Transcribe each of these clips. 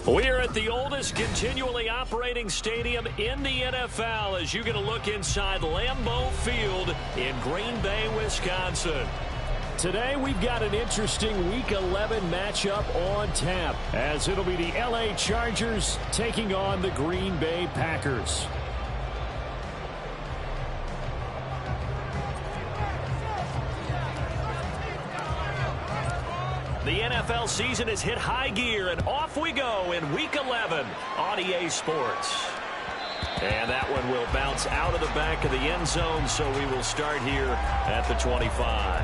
We're at the oldest continually operating stadium in the NFL as you get a look inside Lambeau Field in Green Bay, Wisconsin. Today we've got an interesting Week 11 matchup on tap as it'll be the LA Chargers taking on the Green Bay Packers. The NFL season has hit high gear, and off we go in Week 11 on EA Sports. And that one will bounce out of the back of the end zone, so we will start here at the 25.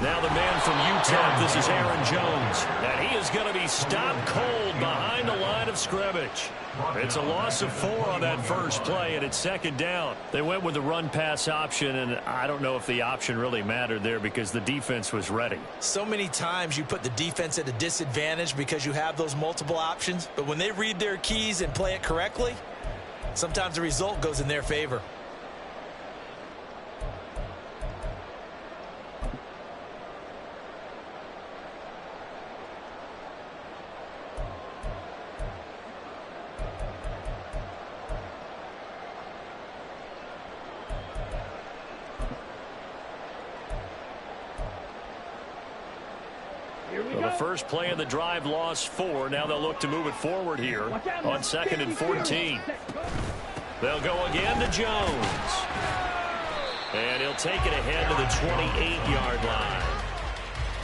Now the man from Utah, this is Aaron Jones, and he is going to be stopped cold behind the line of scrimmage. It's a loss of 4 on that first play, and it's second down. They went with the run-pass option, and I don't know if the option really mattered there because the defense was ready. So many times you put the defense at a disadvantage because you have those multiple options, but when they read their keys and play it correctly, sometimes the result goes in their favor. Well, the first play of the drive lost 4. Now they'll look to move it forward here on 2nd and 14. They'll go again to Jones. And he'll take it ahead to the 28-yard line.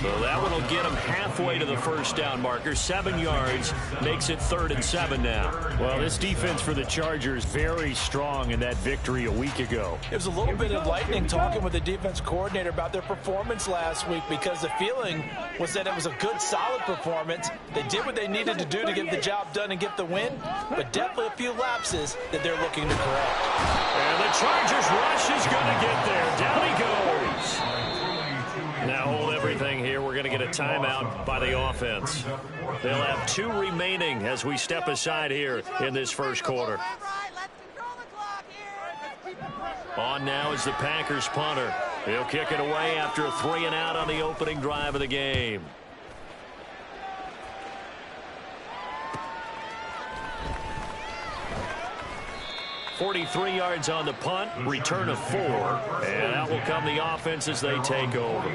So that one will get him halfway to the first down marker. 7 yards makes it 3rd and 7 now. Well, this defense for the Chargers very strong in that victory a week ago. It was a little bit of lightning talking with the defense coordinator about their performance last week because the feeling was that it was a good, solid performance. They did what they needed to do to get the job done and get the win, but definitely a few lapses that they're looking to correct. And the Chargers rush is going to get there. Down he goes. Now hold everything here. We're going to get a timeout by the offense. They'll have 2 remaining as we step aside here in this first quarter. On now is the Packers punter. He'll kick it away after a 3-and-out on the opening drive of the game. .43 yards on the punt, return of 4, and out will come the offense as they take over.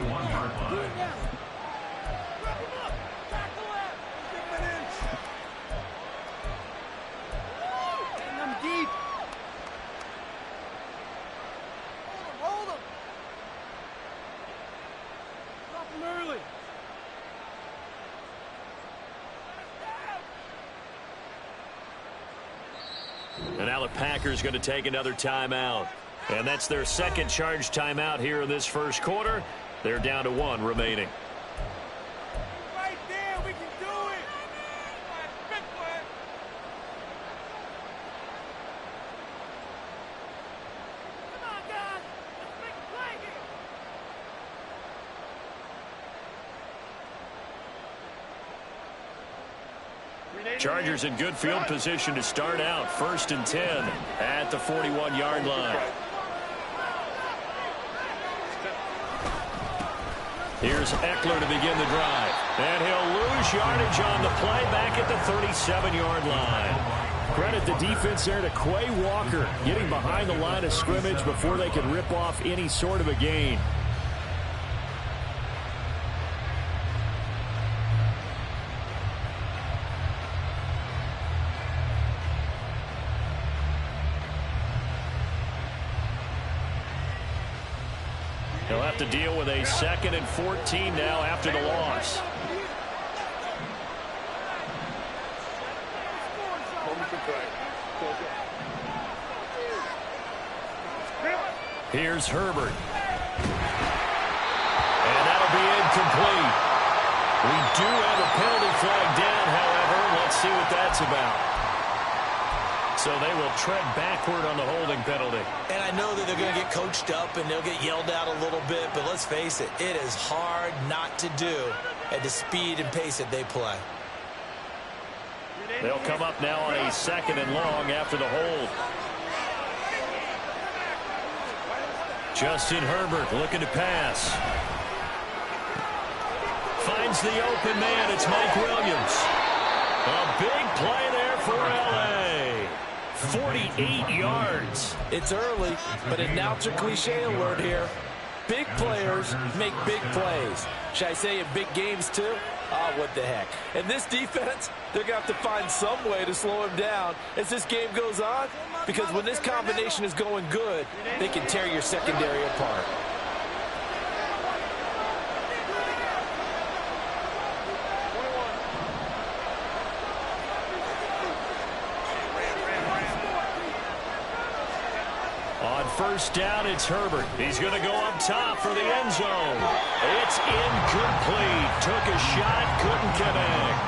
And now the Packers going to take another timeout. And that's their second charge timeout here in this first quarter. They're down to 1 remaining. Right there, we can do it. Come on, guys. Let's make a play here. Chargers in good field position to start out. 1st and 10 at the 41-yard line. Here's Eckler to begin the drive. And he'll lose yardage on the play back at the 37-yard line. Credit the defense there to Quay Walker getting behind the line of scrimmage before they can rip off any sort of a gain. He'll have to deal with a 2nd and 14 now after the loss. Here's Herbert. And that'll be incomplete. We do have a penalty flag down, however. Let's see what that's about. So they will tread backward on the holding penalty. And I know that they're going to get coached up and they'll get yelled at a little bit, but let's face it, it is hard not to do at the speed and pace that they play. They'll come up now on a 2nd and long after the hold. Justin Herbert looking to pass. Finds the open man. It's Mike Williams. A big play there for L.A. 48 yards. It's early, but announcer cliche alert here. Big players make big plays. Should I say in big games too? Oh, what the heck. And this defense, they're going to have to find some way to slow him down as this game goes on, because when this combination is going good, they can tear your secondary apart. On 1st down, it's Herbert. He's going to go up top for the end zone. It's incomplete. Took a shot, couldn't connect.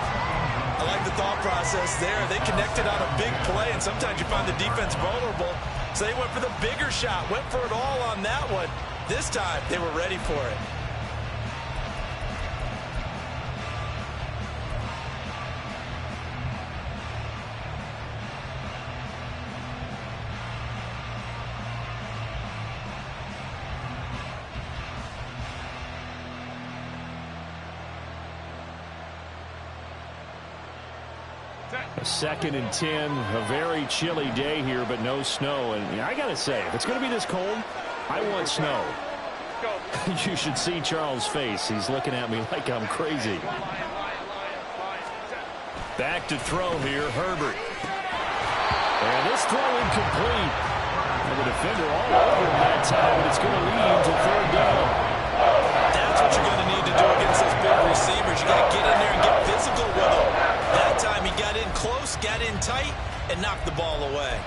I like the thought process there. They connected on a big play, and sometimes you find the defense vulnerable. So they went for the bigger shot, went for it all on that one. This time, they were ready for it. A 2nd and 10, a very chilly day here, but no snow. And I got to say, if it's going to be this cold, I want snow. You should see Charles' face. He's looking at me like I'm crazy. Back to throw here, Herbert. And this throw incomplete. And the defender all over him that time, but it's going to lead to 3rd down. That's what you're going to need to do against those big receivers. You got to get in there and get physical with them. That time he got in close, got in tight, and knocked the ball away.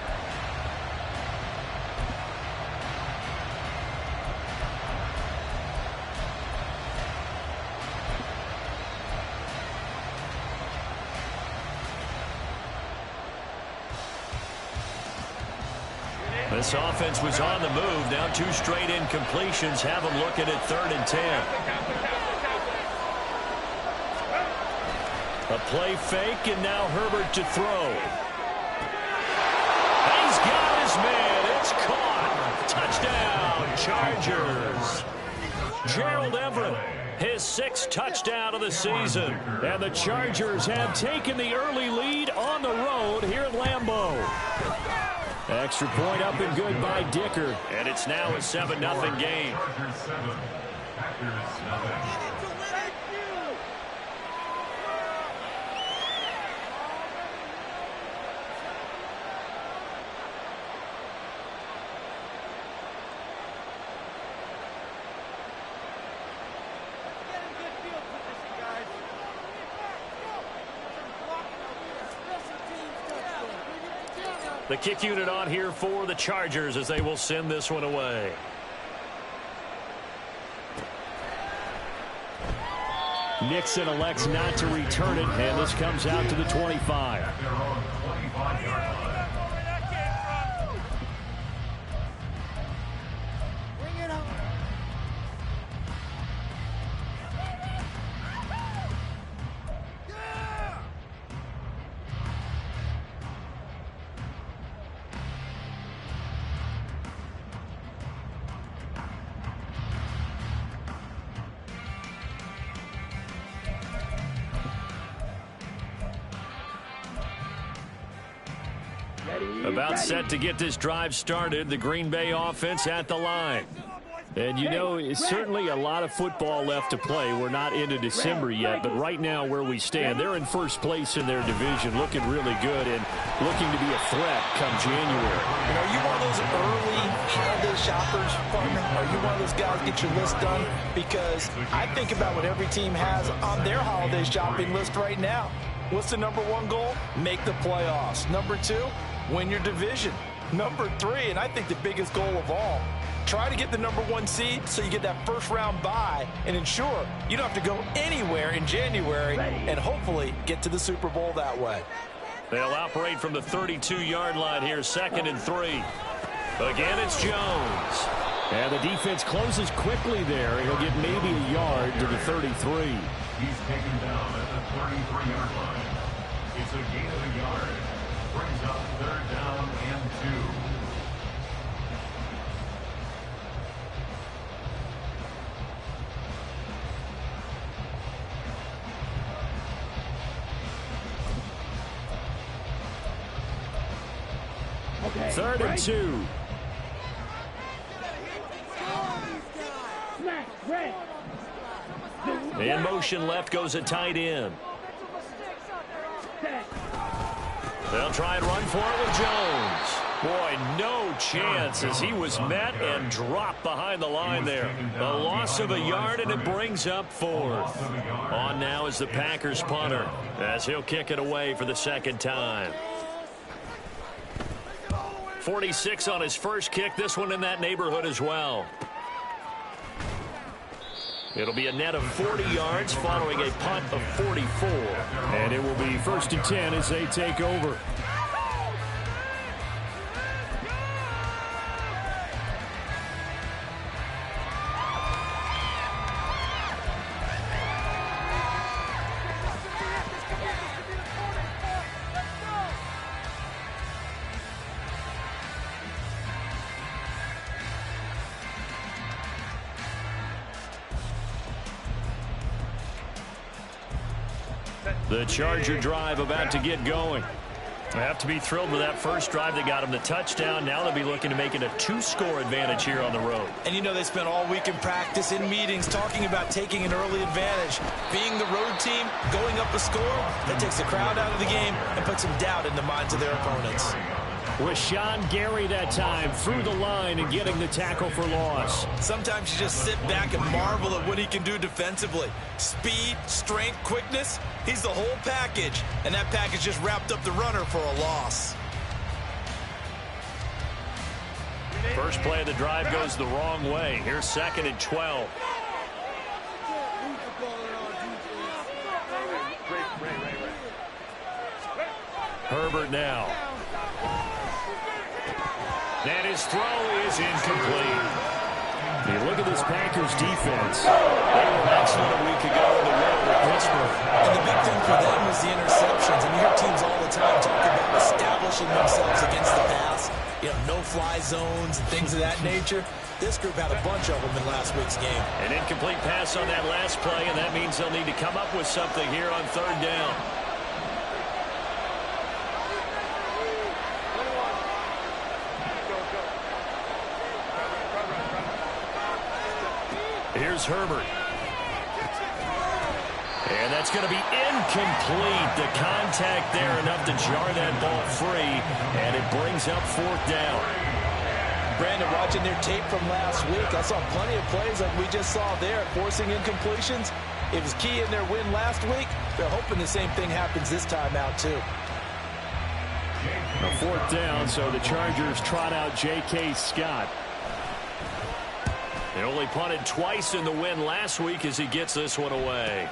This offense was on the move. Now 2 straight incompletions have them looking at 3rd and 10. A play fake, and now Herbert to throw. He's got his man. It's caught. Touchdown, Chargers. Gerald Everett, his 6th touchdown of the season. And the Chargers have taken the early lead on the road here at Lambeau. Extra point up and good by Dicker. And it's now a 7-0 game. The kick unit on here for the Chargers as they will send this one away. Nixon elects not to return it, and this comes out to the 25. About set to get this drive started. The Green Bay offense at the line. And, you know, it's certainly a lot of football left to play. We're not into December yet, but right now where we stand, they're in 1st place in their division, looking really good and looking to be a threat come January. And are you one of those early holiday shoppers, partner? Are you one of those guys get your list done? Because I think about what every team has on their holiday shopping list right now. What's the #1 goal? Make the playoffs. #2, win your division. #3, and I think the biggest goal of all, Try to get the #1 seed so you get that first-round bye and ensure you don't have to go anywhere in January and hopefully get to the Super Bowl that way. They'll operate from the 32-yard line here, 2nd and 3. Again, it's Jones. And the defense closes quickly there. He'll get maybe a yard to the 33. He's taken down at the 33-yard line. It's a gain of a yard. Brings up 3rd down and 2. Okay, 3rd and 2. In motion left goes a tight end. They'll try and run for it with Jones. Boy, no chance as he was met and dropped behind the line there. A loss of a yard, and it brings up 4th. On now is the Packers punter as he'll kick it away for the 2nd time. 46 on his first kick. This one in that neighborhood as well. It'll be a net of 40 yards following a punt of 44. And it will be 1st and 10 as they take over. The Charger drive about to get going. They have to be thrilled with that first drive that got them the touchdown. Now they'll be looking to make it a 2-score advantage here on the road. And you know they spent all week in practice, in meetings, talking about taking an early advantage. Being the road team, going up a score, that takes the crowd out of the game and puts some doubt in the minds of their opponents. Rashawn Gary that time through the line and getting the tackle for loss. Sometimes you just sit back and marvel at what he can do defensively. Speed, strength, quickness, he's the whole package. And that package just wrapped up the runner for a loss. First play of the drive goes the wrong way. Here's 2nd and 12. Herbert now. And his throw is incomplete. You look at this Packers defense. They were excellent a week ago in the win with Pittsburgh. And the big thing for them was the interceptions. And you hear teams all the time talk about establishing themselves against the pass. You know, no-fly zones and things of that nature. This group had a bunch of them in last week's game. An incomplete pass on that last play, and that means they'll need to come up with something here on 3rd down. Here's Herbert. And that's going to be incomplete. The contact there enough to jar that ball free, and it brings up 4th down. Brandon, watching their tape from last week, I saw plenty of plays like we just saw there, forcing incompletions. It was key in their win last week. They're hoping the same thing happens this time out, too. A 4th down, so the Chargers trot out J.K. Scott. They only punted twice in the win last week as he gets this one away.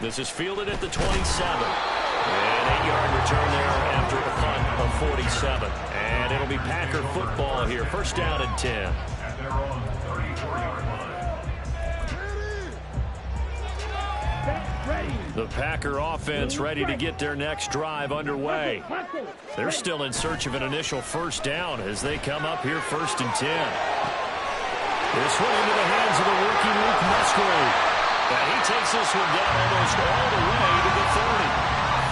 This is fielded at the 27. An 8-yard return there after the punt of 47. And it'll be Packer football here. 1st down and 10. At their own 34-yard line. The Packer offense ready to get their next drive underway. They're still in search of an initial 1st down as they come up here 1st and 10. This one into the hands of the rookie Luke Musgrave. And he takes this one down almost all the way to the 30.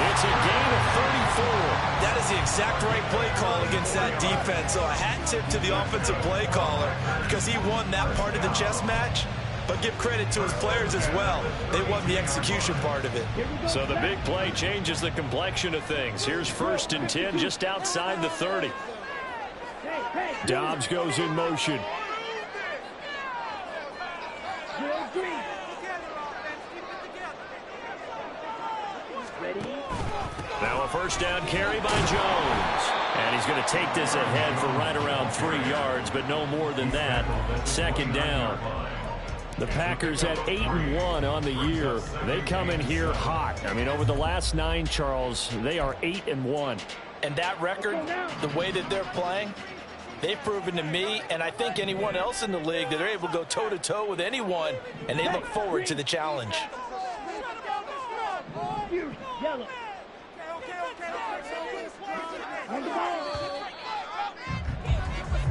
It's a gain of 34. That is the exact right play call against that defense. So a hat tip to the offensive play caller because he won that part of the chess match. But give credit to his players as well. They won the execution part of it. So the big play changes the complexion of things. Here's 1st and 10 just outside the 30. Dobbs goes in motion. Now a 1st down carry by Jones. And he's going to take this ahead for right around 3 yards, but no more than that. Second down. The Packers at 8-1 on the year. They come in here hot. I mean, over the last 9, Charles, they are 8-1. And that record, the way that they're playing, they've proven to me, and I think anyone else in the league, that they're able to go toe-to-toe with anyone, and they look forward to the challenge.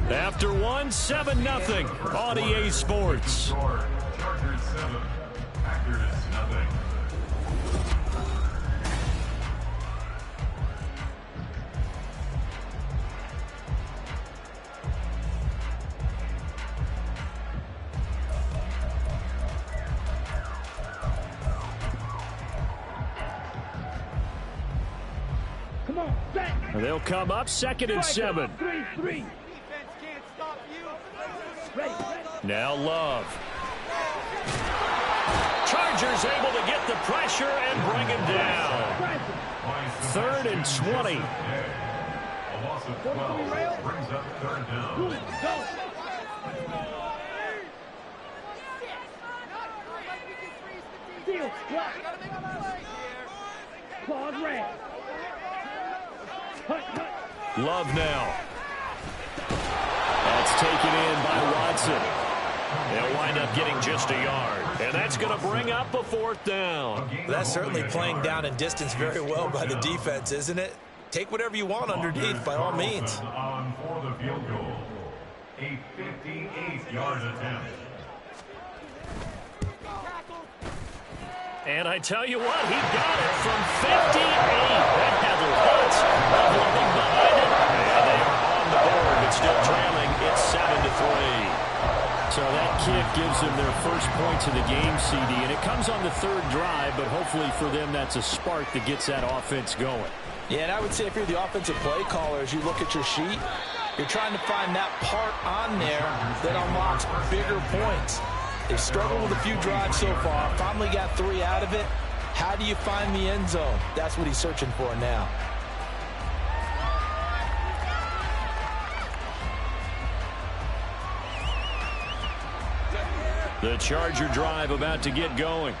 After one, 7-0 on EA Sports. Chargers 7, Packers nothing. They'll come up 2nd and 7. Now Love. Chargers able to get the pressure and bring him down. 3rd and 20. A loss of 12 brings up 3rd down. Love now. That's taken in by Watson. They'll wind up getting just a yard. And that's going to bring up a 4th down. That's certainly playing down in distance very well by the defense, isn't it? Take whatever you want underneath, by all means. On for the field goal. A 58-yard attempt. And I tell you what, he got it from 58. That had lots of running behind it. And they are on the board, but still trailing. It's 7-3. So that kick gives them their first points of the game, CD, and it comes on the 3rd drive, but hopefully for them that's a spark that gets that offense going. Yeah, and I would say if you're the offensive play caller, as you look at your sheet, you're trying to find that part on there that unlocks bigger points. They've struggled with a few drives so far, finally got 3 out of it. How do you find the end zone? That's what he's searching for now. The Charger drive about to get going.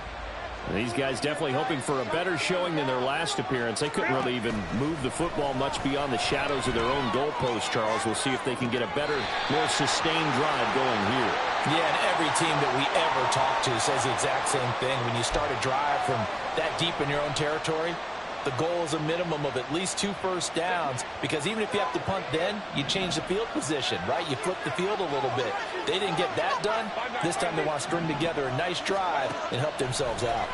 These guys definitely hoping for a better showing than their last appearance. They couldn't really even move the football much beyond the shadows of their own goalpost, Charles. We'll see if they can get a better, more sustained drive going here. Yeah, and every team that we ever talk to says the exact same thing. When you start a drive from that deep in your own territory, the goal is a minimum of at least 2 first downs, because even if you have to punt then, you change the field position, right? You flip the field a little bit. They didn't get that done. This time they want to string together a nice drive and help themselves out.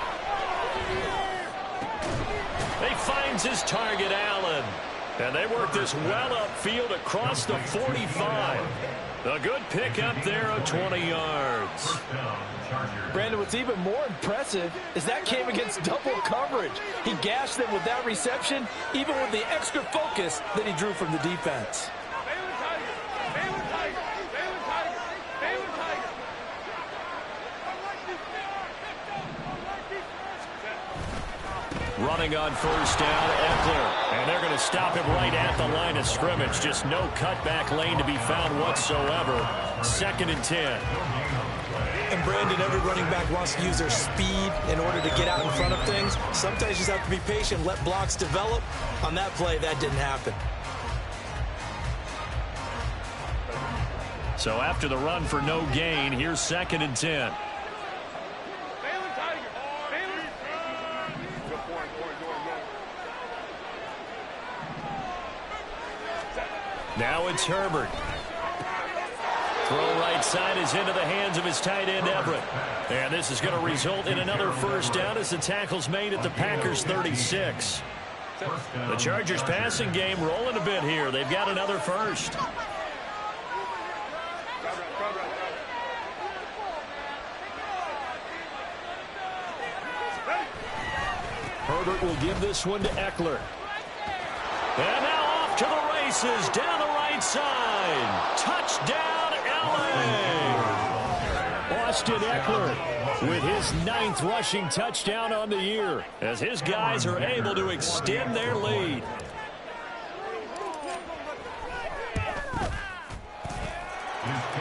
He finds his target, Allen. And they work this well upfield across the 45. A good pickup there of 20 yards. Brandon, what's even more impressive is that came against double coverage. He gashed them with that reception, even with the extra focus that he drew from the defense. Running on 1st down, Eckler. And they're going to stop him right at the line of scrimmage. Just no cutback lane to be found whatsoever. 2nd and 10. And Brandon, every running back wants to use their speed in order to get out in front of things. Sometimes you just have to be patient, let blocks develop. On that play, that didn't happen. So after the run for no gain, here's 2nd and 10. Now it's Herbert. Throw right side is into the hands of his tight end, Everett. And this is going to result in another 1st down as the tackle's made at the Packers' 36. The Chargers passing game rolling a bit here. They've got another 1st. Herbert will give this one to Eckler. And now off to the races down the right side. Touchdown, LA! Austin Eckler with his 9th rushing touchdown on the year as his guys are able to extend their lead.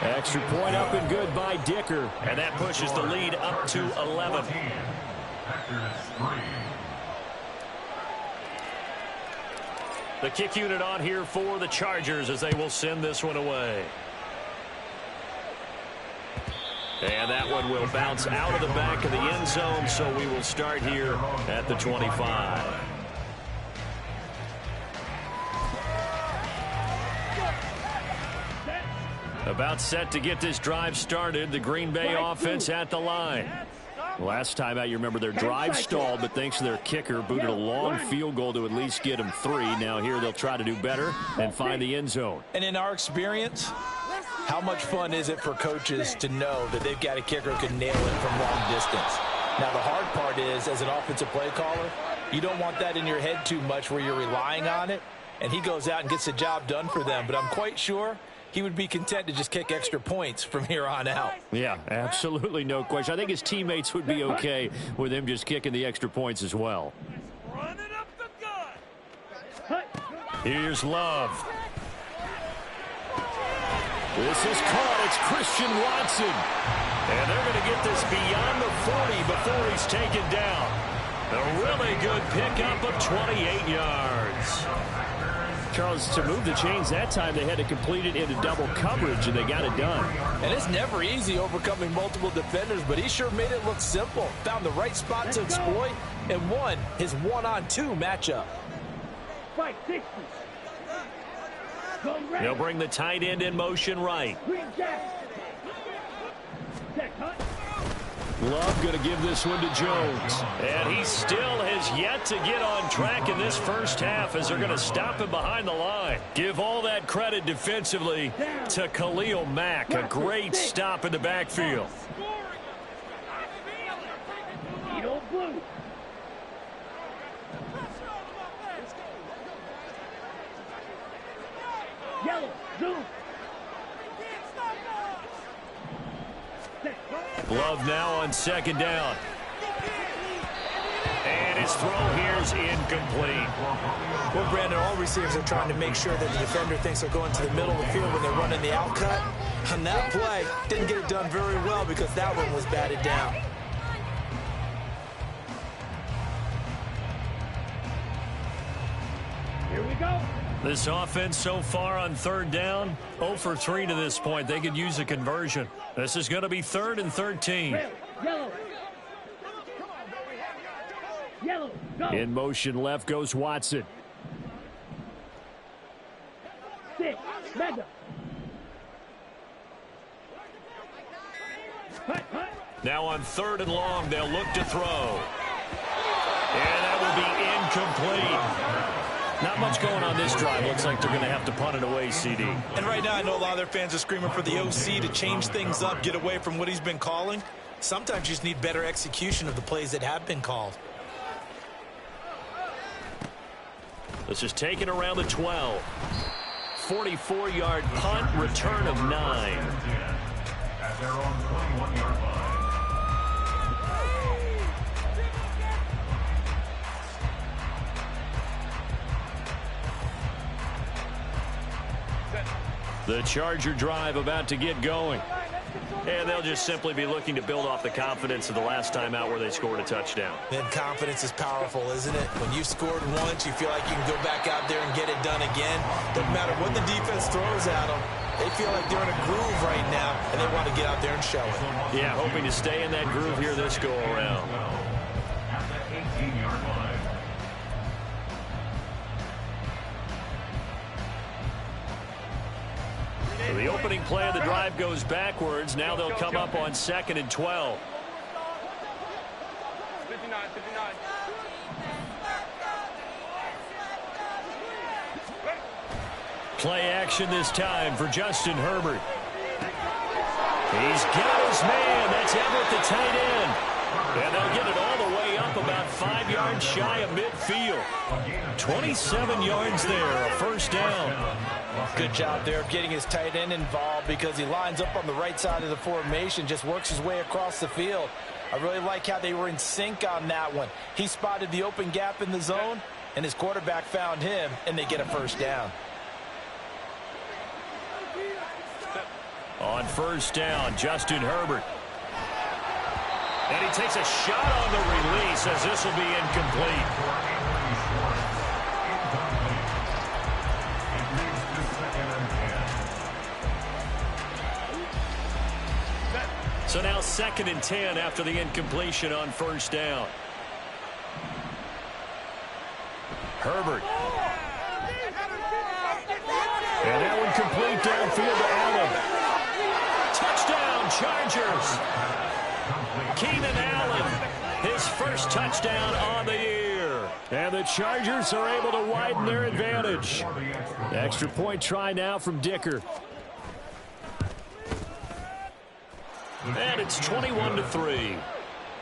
Extra point up and good by Dicker. And that pushes the lead up to 11. The kick unit on here for the Chargers as they will send this one away. And that one will bounce out of the back of the end zone, so we will start here at the 25. About set to get this drive started. The Green Bay offense at the line. Last time out, you remember their drive stalled, but thanks to their kicker, booted a long field goal to at least get them 3. Now here they'll try to do better and find the end zone. And in our experience, how much fun is it for coaches to know that they've got a kicker who can nail it from long distance? Now, the hard part is, as an offensive play caller, you don't want that in your head too much where you're relying on it, and he goes out and gets the job done for them. But I'm quite sure he would be content to just kick extra points from here on out. Yeah, absolutely no question. I think his teammates would be okay with him just kicking the extra points as well. Here's Love. This is caught. It's Christian Watson. And they're going to get this beyond the 40 before he's taken down. A really good pickup of 28 yards. Charles, to move the chains that time, they had to complete it into double coverage, and they got it done. And it's never easy overcoming multiple defenders, but he sure made it look simple. Found the right spot to exploit and won his one-on-two matchup. They'll bring the tight end in motion right. Love going to give this one to Jones. And he still has yet to get on track in this first half as they're going to stop him behind the line. Give all that credit defensively to Khalil Mack. A great stop in the backfield. Love now on second down. And his throw here is incomplete. Well, Brandon, all receivers are trying to make sure that the defender thinks they're going to the middle of the field when they're running the out cut. On that play, didn't get it done very well because that one was batted down. Here we go. This offense so far on third down, 0 for 3 to this point. They could use a conversion. This is going to be 3rd and 13. Yellow, go. In motion left goes Watson. 6, mega. Now on 3rd and long, they'll look to throw. And that will be incomplete. Not much going on this drive. Looks like they're going to have to punt it away, CD. And right now, I know a lot of their fans are screaming for the OC to change things up, get away from what he's been calling. Sometimes you just need better execution of the plays that have been called. This is taken around the 12. 44-yard punt, return of 9. At their own 21-yard line. The Charger drive about to get going. And they'll just simply be looking to build off the confidence of the last time out where they scored a touchdown. Then confidence is powerful, isn't it? When you've scored once, you feel like you can go back out there and get it done again. Doesn't matter what the defense throws at them. They feel like they're in a groove right now, and they want to get out there and show it. Yeah, hoping to stay in that groove here this go-around. At the 18-yard line. So the opening play of the drive goes backwards. Now they'll come up on 2nd and 12. 59. Play action this time for Justin Herbert. He's got his man. That's Everett, the tight end. And they'll get it all the way up about 5 yards shy of midfield. 27 yards there, a first down. Good job there of getting his tight end involved because he lines up on the right side of the formation, just works his way across the field. I really like how they were in sync on that one. He spotted the open gap in the zone, and his quarterback found him, and they get a first down. On first down, Justin Herbert. And he takes a shot on the release as this will be incomplete. So now 2nd and 10 after the incompletion on first down. Herbert. And that one complete downfield to Allen. Touchdown, Chargers. Keenan Allen, his first touchdown on the year. And the Chargers are able to widen their advantage. Extra point try now from Dicker. And it's 21-3.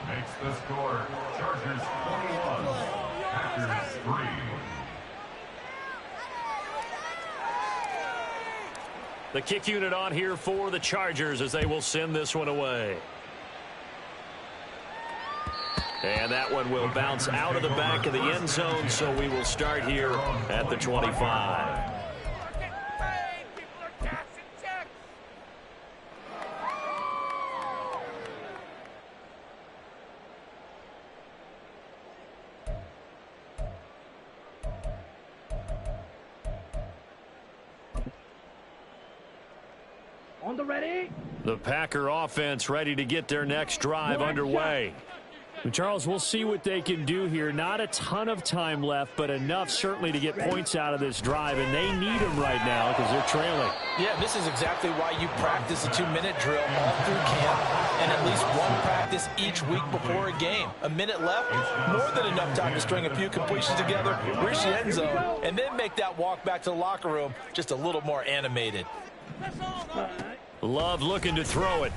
Makes the score Chargers 21, Packers 3. The kick unit on here for the Chargers as they will send this one away. And that one will bounce out of the back of the end zone, so we will start here at the 25. On the ready. The Packer offense ready to get their next drive underway. And Charles, we'll see what they can do here. Not a ton of time left, but enough certainly to get points out of this drive, and they need them right now because they're trailing. Yeah, this is exactly why you practice a 2-minute drill all through camp and at least one practice each week before a game. A minute left, more than enough time to string a few completions together, reach the end zone, and then make that walk back to the locker room just a little more animated. Love looking to throw it.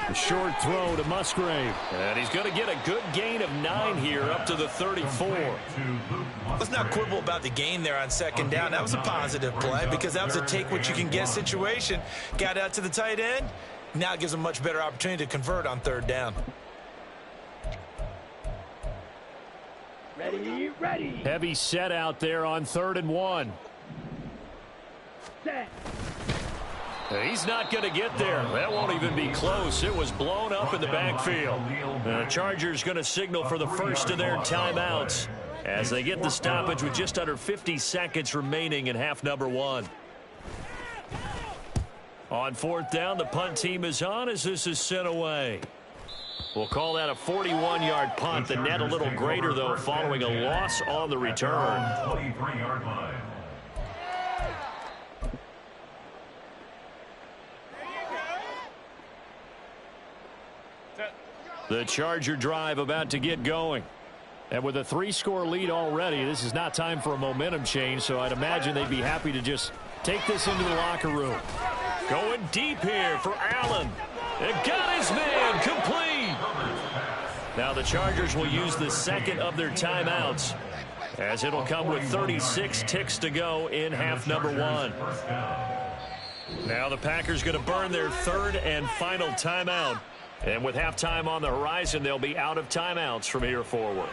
A short throw to Musgrave. And he's going to get a good gain of 9 here up to the 34. Let's not quibble about the gain there on 2nd down. That was a positive play because that was a take-what-you-can-get situation. Got out to the tight end. Now it gives them much better opportunity to convert on 3rd down. Ready. Heavy set out there on 3rd and 1. Set. He's not going to get there. That won't even be close. It was blown up in the backfield. The Chargers going to signal for the first of their timeouts as they get the stoppage with just under 50 seconds remaining in half number 1. On 4th down, the punt team is on as this is sent away. We'll call that a 41-yard punt. The net a little greater, though, following a loss on the return. 23-yard line. The Charger drive about to get going. And with a 3-score lead already, this is not time for a momentum change, so I'd imagine they'd be happy to just take this into the locker room. Going deep here for Allen. It got his man complete. Now the Chargers will use the 2nd of their timeouts as it'll come with 36 ticks to go in half number 1. Now the Packers going to burn their 3rd and final timeout. And with halftime on the horizon, they'll be out of timeouts from here forward.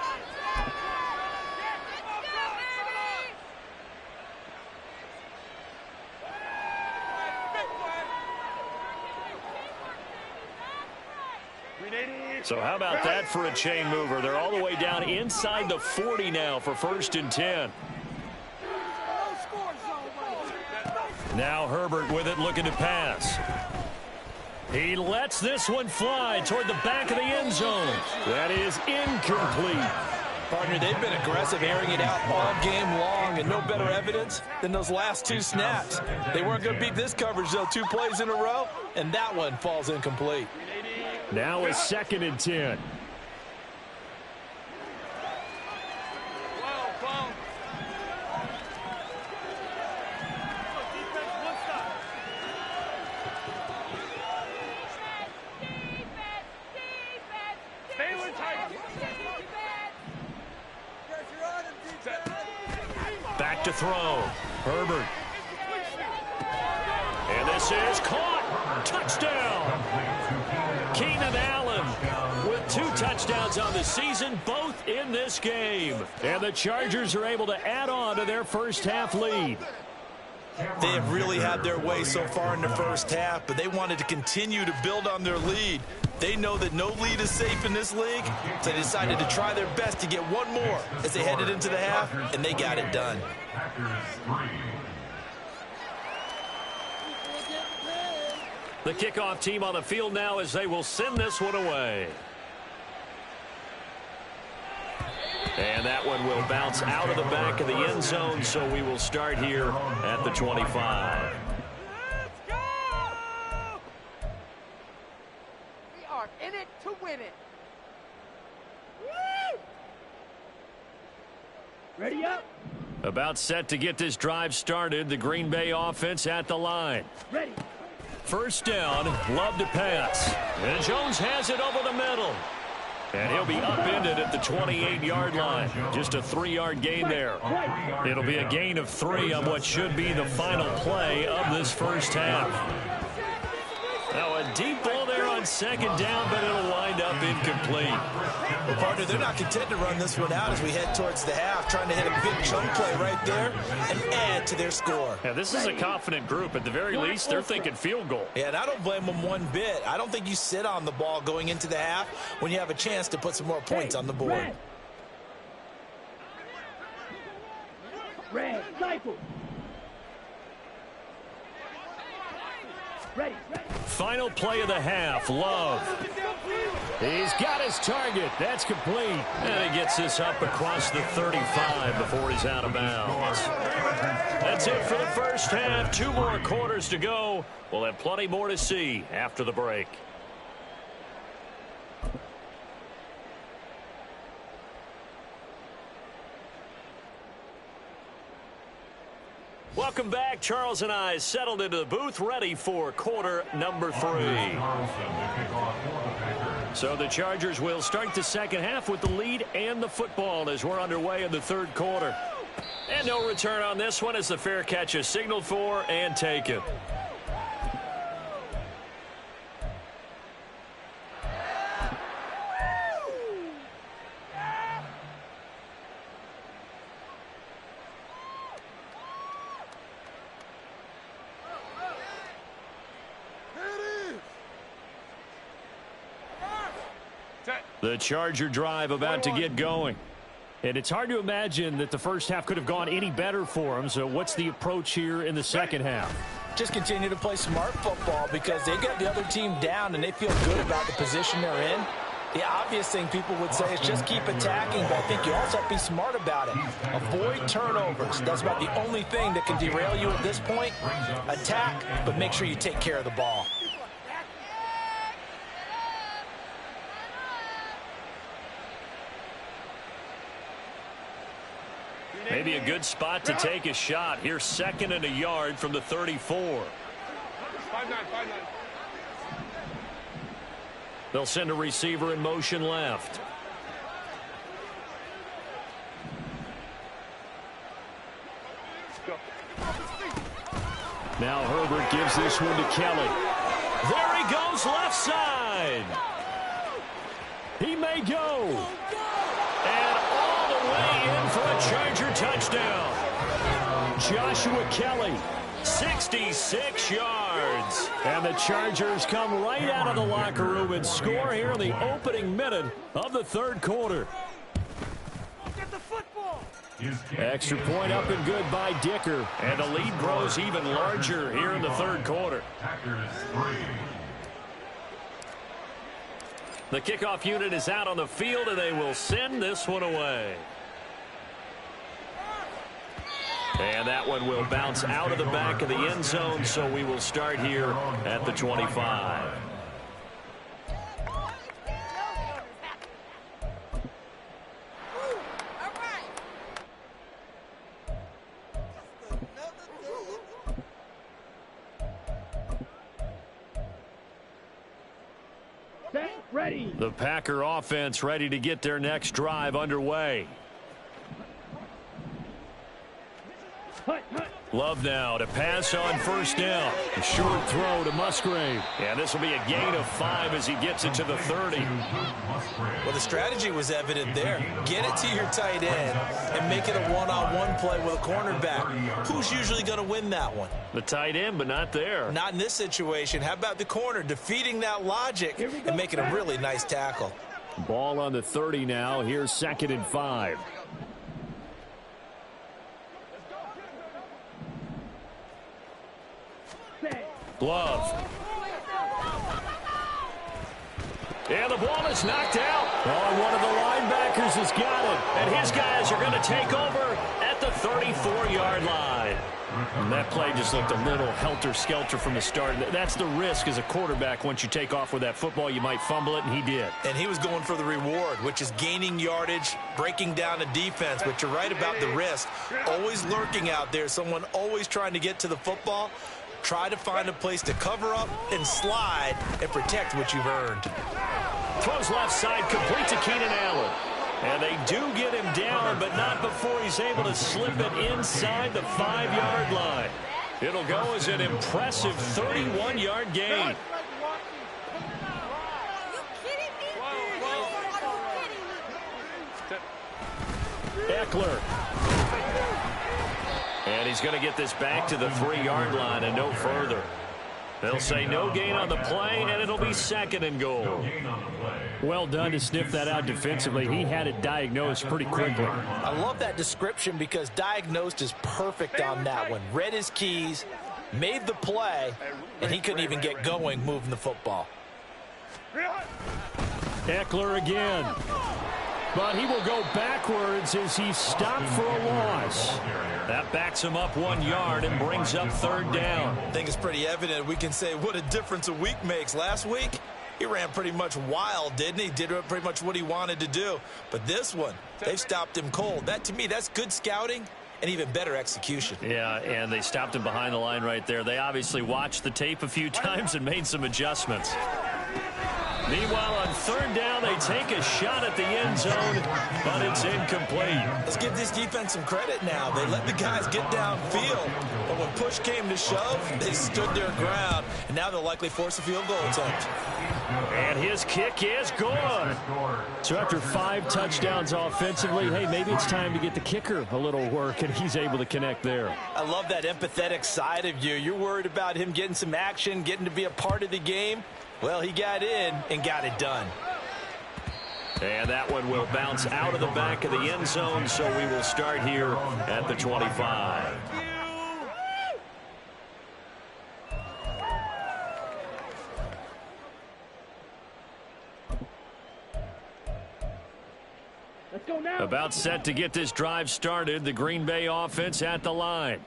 So how about that for a chain mover? They're all the way down inside the 40 now for 1st and 10. Now Herbert with it, looking to pass. He lets this one fly toward the back of the end zone. That is incomplete. Partner, they've been aggressive, airing it out all game long, and no better evidence than those last 2 snaps. They weren't going to beat this coverage, though, 2 plays in a row, and that one falls incomplete. Now a 2nd and 10. Back to throw. Herbert. And this is caught. Touchdown. Keenan Allen with 2 touchdowns on the season, both in this game. And the Chargers are able to add on to their first half lead. They have really had their way so far in the first half, but they wanted to continue to build on their lead. They know that no lead is safe in this league, so they decided to try their best to get one more as they headed into the half, and they got it done. The kickoff team on the field now as they will send this one away. And that one will bounce out of the back of the end zone, so we will start here at the 25. Let's go! We are in it to win it. Woo! Ready up. About set to get this drive started. The Green Bay offense at the line. Ready. First down, love to pass. And Jones has it over the middle. And he'll be upended at the 28-yard line. Just a 3-yard gain there. It'll be a gain of 3 on what should be the final play of this first half. Now a deep ball there on second down, but it'll wind up incomplete. Well, partner, they're not content to run this one out as we head towards the half, trying to hit a big chunk play right there and add to their score. Yeah, this is a confident group. At the very least, they're thinking field goal. Yeah, and I don't blame them one bit. I don't think you sit on the ball going into the half when you have a chance to put some more points on the board. Red, cycle. Ready. Final play of the half, Love. He's got his target. That's complete. And he gets this up across the 35 before he's out of bounds. That's it for the first half. 2 more quarters to go. We'll have plenty more to see after the break. Welcome back. Charles and I settled into the booth, ready for quarter number 3. So the Chargers will start the second half with the lead and the football as we're underway in the third quarter. And no return on this one as the fair catch is signaled for and taken. The Charger drive about to get going. And it's hard to imagine that the first half could have gone any better for them. So what's the approach here in the second half? Just continue to play smart football because they got the other team down and they feel good about the position they're in. The obvious thing people would say is just keep attacking, but I think you also have to be smart about it. Avoid turnovers. That's about the only thing that can derail you at this point. Attack, but make sure you take care of the ball. Maybe a good spot to take a shot. Here's 2nd and a yard from the 34. 5-9. They'll send a receiver in motion left. Now Herbert gives this one to Kelly. There he goes, left side. He may go. And all the way in for a Charger touchdown. Joshua Kelly, 66 yards. And the Chargers come right out of the locker room and score here in the opening minute of the third quarter. Get the football. Extra point up and good by Dicker. And the lead grows even larger here in the third quarter. The kickoff unit is out on the field, and they will send this one away. And that one will bounce out of the back of the end zone, so we will start here at the 25. Ready. The Packer offense ready to get their next drive underway. Love now to pass on first down. A short throw to Musgrave. And this will be a gain of 5 as he gets it to the 30. Well, the strategy was evident there. Get it to your tight end and make it a one-on-one play with a cornerback. Who's usually going to win that one? The tight end, but not there. Not in this situation. How about the corner defeating that logic and making a really nice tackle? Ball on the 30 now. Here's 2nd and 5. Glove. And the ball is knocked out. Oh, one of the linebackers has got it. And his guys are going to take over at the 34-yard line. And that play just looked a little helter-skelter from the start. That's the risk as a quarterback. Once you take off with that football, you might fumble it, and he did. And he was going for the reward, which is gaining yardage, breaking down a defense. But you're right about the risk. Always lurking out there, someone always trying to get to the football. Try to find a place to cover up and slide and protect what you've earned. Throws left side, complete to Keenan Allen. And they do get him down, but not before he's able to slip it inside the 5-yard line. It'll go as an impressive 31-yard gain. Eckler. And he's going to get this back to the 3-yard line and no further. They'll say no gain on the play, and it'll be 2nd and goal. Well done to sniff that out defensively. He had it diagnosed pretty quickly. I love that description because diagnosed is perfect on that one. Read his keys, made the play, and he couldn't even get going moving the football. Eckler again. But he will go backwards as he's stopped for a loss. That backs him up 1 yard and brings up 3rd down. I think it's pretty evident. We can say what a difference a week makes. Last week, he ran pretty much wild, didn't he? Did pretty much what he wanted to do. But this one, they've stopped him cold. That, to me, that's good scouting and even better execution. Yeah, and they stopped him behind the line right there. They obviously watched the tape a few times and made some adjustments. Meanwhile, on 3rd down, they take a shot at the end zone, but it's incomplete. Let's give this defense some credit now. They let the guys get downfield, but when push came to shove, they stood their ground, and now they'll likely force a field goal attempt. And his kick is good. So after 5 touchdowns offensively, hey, maybe it's time to get the kicker a little work, and he's able to connect there. I love that empathetic side of you. You're worried about him getting some action, getting to be a part of the game. Well, he got in and got it done. And that one will bounce out of the back of the end zone, so we will start here at the 25. Let's go now. About set to get this drive started, the Green Bay offense at the line.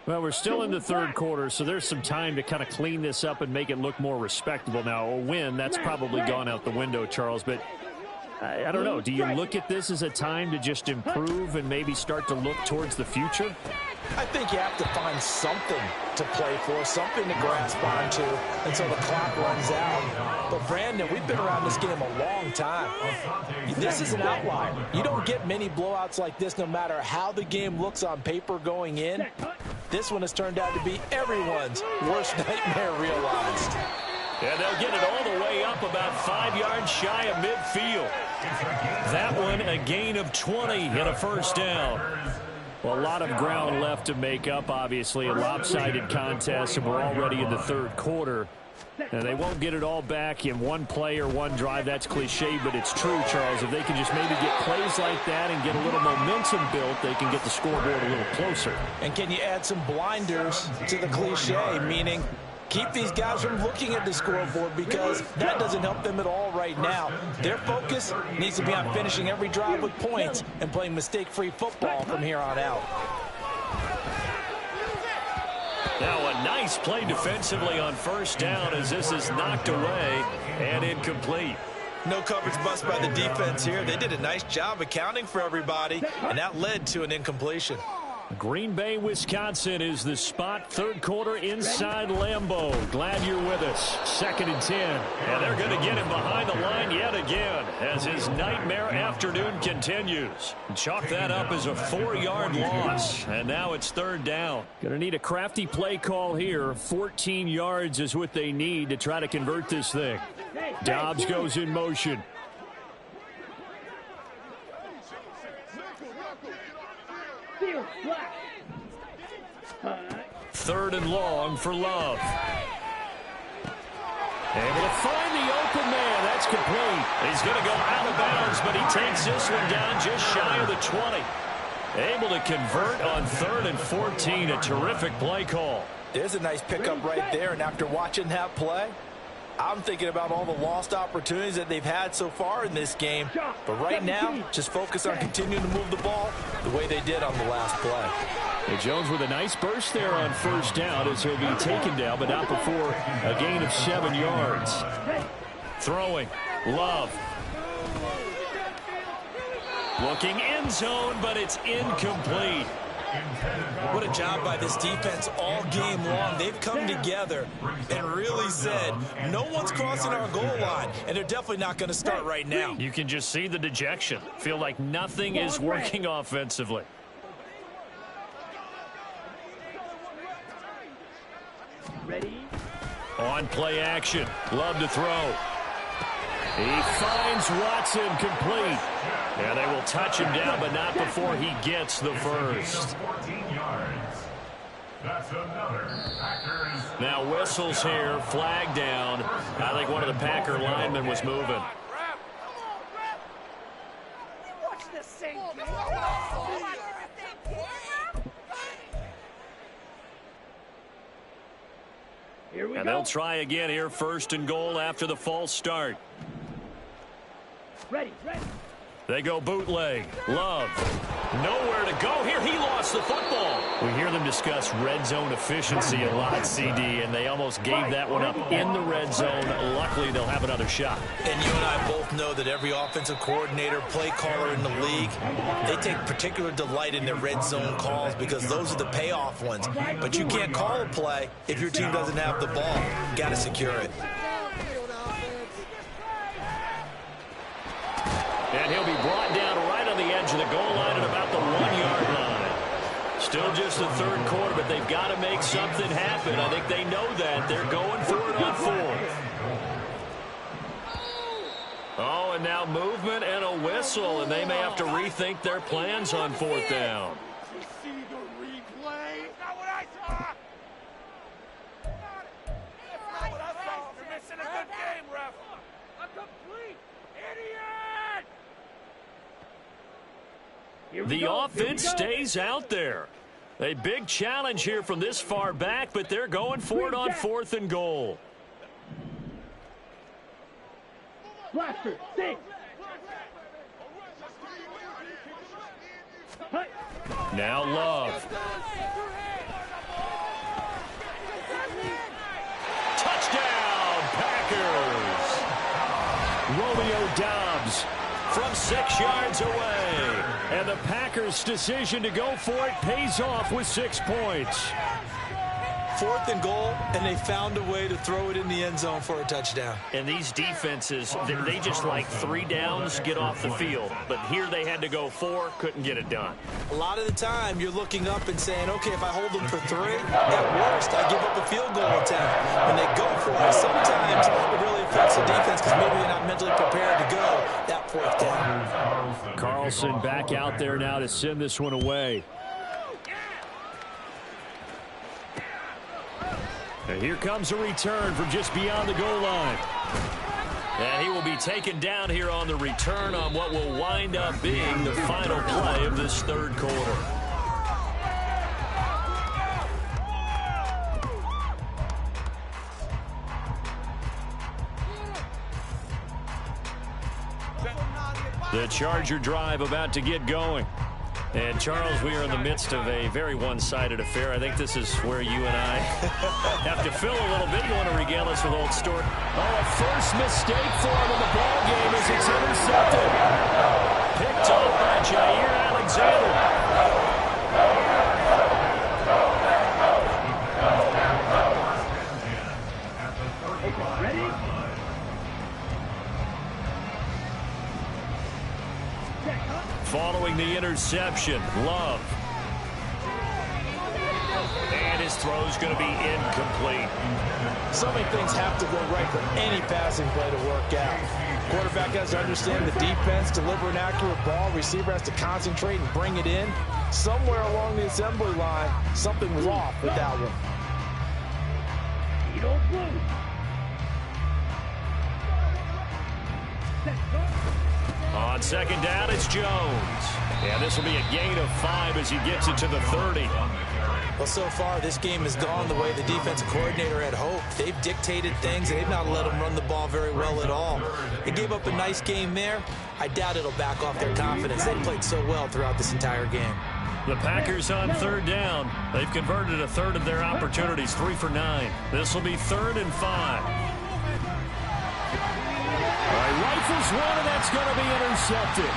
Well, we're still in the 3rd quarter, so there's some time to kind of clean this up and make it look more respectable. Now, a win, that's probably gone out the window, Charles, but I don't know. Do you look at this as a time to just improve and maybe start to look towards the future? I think you have to find something to play for, something to grasp onto until the clock runs out. But, Brandon, we've been around this game a long time. This is an outlier. You don't get many blowouts like this no matter how the game looks on paper going in. This one has turned out to be everyone's worst nightmare realized. And they'll get it all the way up about 5 yards shy of midfield. That one a gain of 20 and a 1st down. Well, a lot of ground left to make up, obviously. A lopsided contest, and we're already in the 3rd quarter. And they won't get it all back in one play or one drive. That's cliche, but it's true, Charles. If they can just maybe get plays like that and get a little momentum built, they can get the scoreboard a little closer. And can you add some blinders to the cliche, meaning keep these guys from looking at the scoreboard because that doesn't help them at all right now. Their focus needs to be on finishing every drive with points and playing mistake-free football from here on out. Now a nice play defensively on 1st down as this is knocked away and incomplete. No coverage bust by the defense here. They did a nice job accounting for everybody, and that led to an incompletion. Green Bay, Wisconsin is the spot. Third quarter inside Lambeau. Glad you're with us. 2nd and 10. And they're going to get him behind the line yet again as his nightmare afternoon continues. Chalk that up as a 4-yard loss. And now it's 3rd down. Going to need a crafty play call here. 14 yards is what they need to try to convert this thing. Dobbs goes in motion. Third and long for Love. Able to find the open man. That's complete. He's going to go out of bounds, but he takes this one down just shy of the 20. Able to convert on 3rd and 14. A terrific play call. There's a nice pickup right there, and after watching that play, I'm thinking about all the lost opportunities that they've had so far in this game. But right now, just focus on continuing to move the ball the way they did on the last play. And Jones with a nice burst there on 1st down as he'll be taken down, but not before a gain of 7 yards. Throwing. Love. Looking end zone, but it's incomplete. What a job by this defense all game long. They've come together and really said, no one's crossing our goal line, and they're definitely not going to start right now. You can just see the dejection. Feel like nothing is working offensively. Ready? On play action. Love to throw. He finds Watson complete. Yeah, they will touch him down, but not before he gets the first. 14 yards. That's another Packers. Now whistles here, flag down. I think one of the Packer linemen was moving. Watch this thing. Here we And go. they'll try again here, 1st and goal after the false start. Ready, ready. They go bootleg. Love. Nowhere to go here. He lost the football. We hear them discuss red zone efficiency a lot, CD, and they almost gave that one up in the red zone. Luckily, they'll have another shot. And you and I both know that every offensive coordinator, play caller in the league, they take particular delight in their red zone calls because those are the payoff ones. But you can't call a play if your team doesn't have the ball. You got to secure it. And he'll be brought down right on the edge of the goal line at about the 1-yard line. Still just the 3rd quarter, but they've got to make something happen. I think they know that. They're going for it on 4th. Oh, and now movement and a whistle, and they may have to rethink their plans on 4th down. You see the replay? Not what I saw. That's not what I saw. You're missing a good game, ref. A complete idiot. The offense stays out there. A big challenge here from this far back, but they're going for it on 4th and goal. Blaster, sing. Now Love. Touchdown, Packers. Romeo Dobbs From 6 yards away. And the Packers' decision to go for it pays off with 6 points. 4th and goal, and they found a way to throw it in the end zone for a touchdown. And these defenses, they just like 3 downs, get off the field. But here they had to go 4, couldn't get it done. A lot of the time, you're looking up and saying, okay, if I hold them for 3, at worst, I give up a field goal attempt. When they go for it, sometimes it really affects the defense because maybe they're not mentally prepared to go that 4th down. Carlson back out there now to send this one away. And here comes a return from just beyond the goal line. And he will be taken down here on the return on what will wind up being the final play of this 3rd quarter. The Charger drive about to get going. And, Charles, we are in the midst of a very one-sided affair. I think this is where you and I have to fill a little bit. You want to regale us with old story? Oh, a first mistake for him in the ball game as it's intercepted. Picked off by Jair Alexander. interception. Love. And his throw's going to be incomplete. So many things have to go right for any passing play to work out. Quarterback has to understand the defense, deliver an accurate ball. Receiver has to concentrate and bring it in. Somewhere along the assembly line, something was off with that one. On second down, it's Jones. And this will be a gain of 5 as he gets it to the 30. Well, so far, this game has gone the way the defensive coordinator had hoped. They've dictated things, and they've not let them run the ball very well at all. They gave up a nice game there. I doubt it'll back off their confidence. They played so well throughout this entire game. The Packers on third down. They've converted a third of their opportunities, 3 for 9. This will be 3rd and 5. All right, rifles one, and that's going to be intercepted.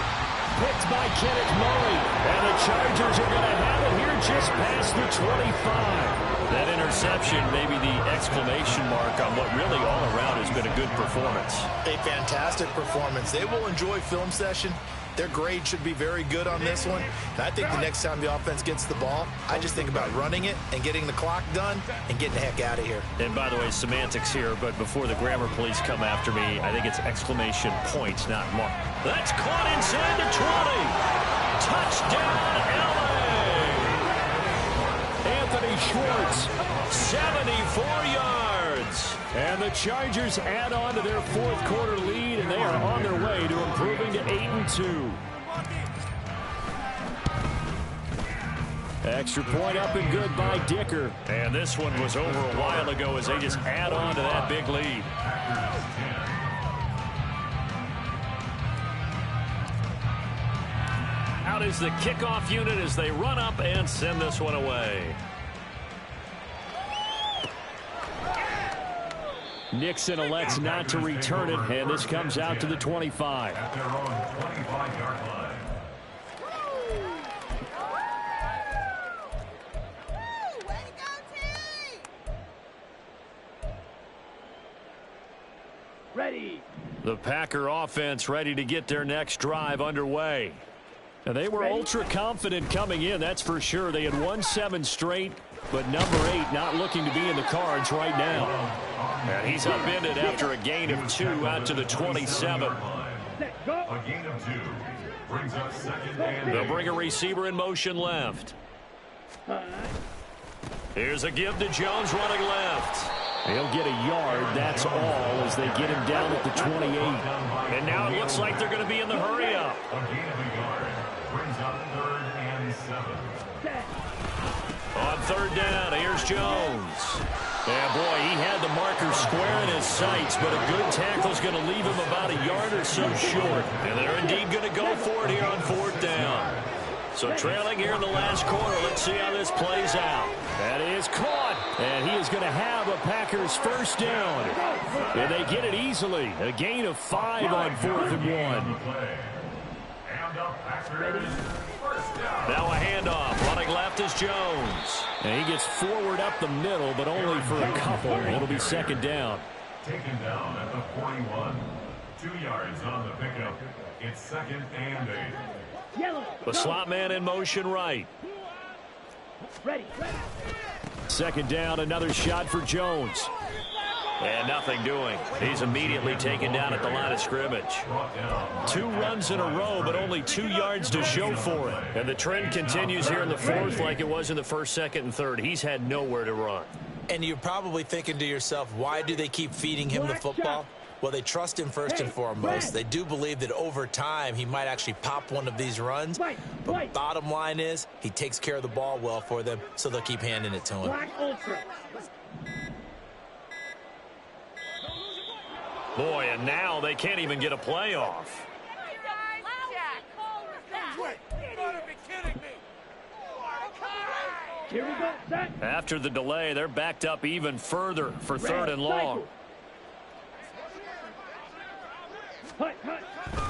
Picked by Kenneth Murray. And the Chargers are going to have it here just past the 25. That interception may be the exclamation mark on what really all around has been a good performance. A fantastic performance. They will enjoy film session. Their grade should be very good on this one. And I think the next time the offense gets the ball, I just think about running it and getting the clock done and getting the heck out of here. And by the way, semantics here, but before the grammar police come after me, I think it's exclamation point, not mark. That's caught inside the 20. Touchdown, LA! Anthony Schwartz, 74 yards. and the Chargers add on to their fourth quarter lead, and they are on their way to improving to 8-2. Extra point up and good by Dicker. And this one was over a while ago as they just add on to that big lead. Out is the kickoff unit as they run up and send this one away. Nixon elects not to return it, and this comes out to the 25. At their own 25-yard line. Ready. The Packer offense ready to get their next drive underway. And they were ultra confident coming in, that's for sure. They had won 7 straight, but number 8 not looking to be in the cards right now. And he's upended after a gain of 2 out to the 27. A gain of 2 brings up second and They'll bring a receiver in motion left. Here's a give to Jones running left. He'll get a yard, that's all, as they get him down at the 28. And now it looks like they're going to be in the hurry up. a gain of a yard brings up 3rd and 7. On 3rd down, here's Jones. And boy, he had the marker square in his sights, but a good tackle's going to leave him about a yard or so short. And they're indeed going to go for it here on 4th down. So trailing here in the last quarter, let's see how this plays out. That is caught, and he is going to have a Packers first down. And they get it easily. A gain of 5 on 4th and 1. And the Packers first down. Now a handoff. Running left is Jones. And he gets forward up the middle, but only for a couple. It'll be 2nd down. Taken down at the 41. 2 yards on the pickup. It's 2nd and 8. The slot man in motion right. Ready. 2nd down, another shot for Jones. And nothing doing. He's immediately taken down at the line of scrimmage. 2 runs in a row, but only 2 yards to show for it. And the trend continues here in the 4th like it was in the 1st, 2nd, and 3rd. He's had nowhere to run. And you're probably thinking to yourself, why do they keep feeding him the football? Well, they trust him first and foremost. They do believe that over time he might actually pop one of these runs. But bottom line is he takes care of the ball well for them, so they'll keep handing it to him. Boy, and now they can't even get a play off. Here we go. Set. After the delay, they're backed up even further for 3rd and long.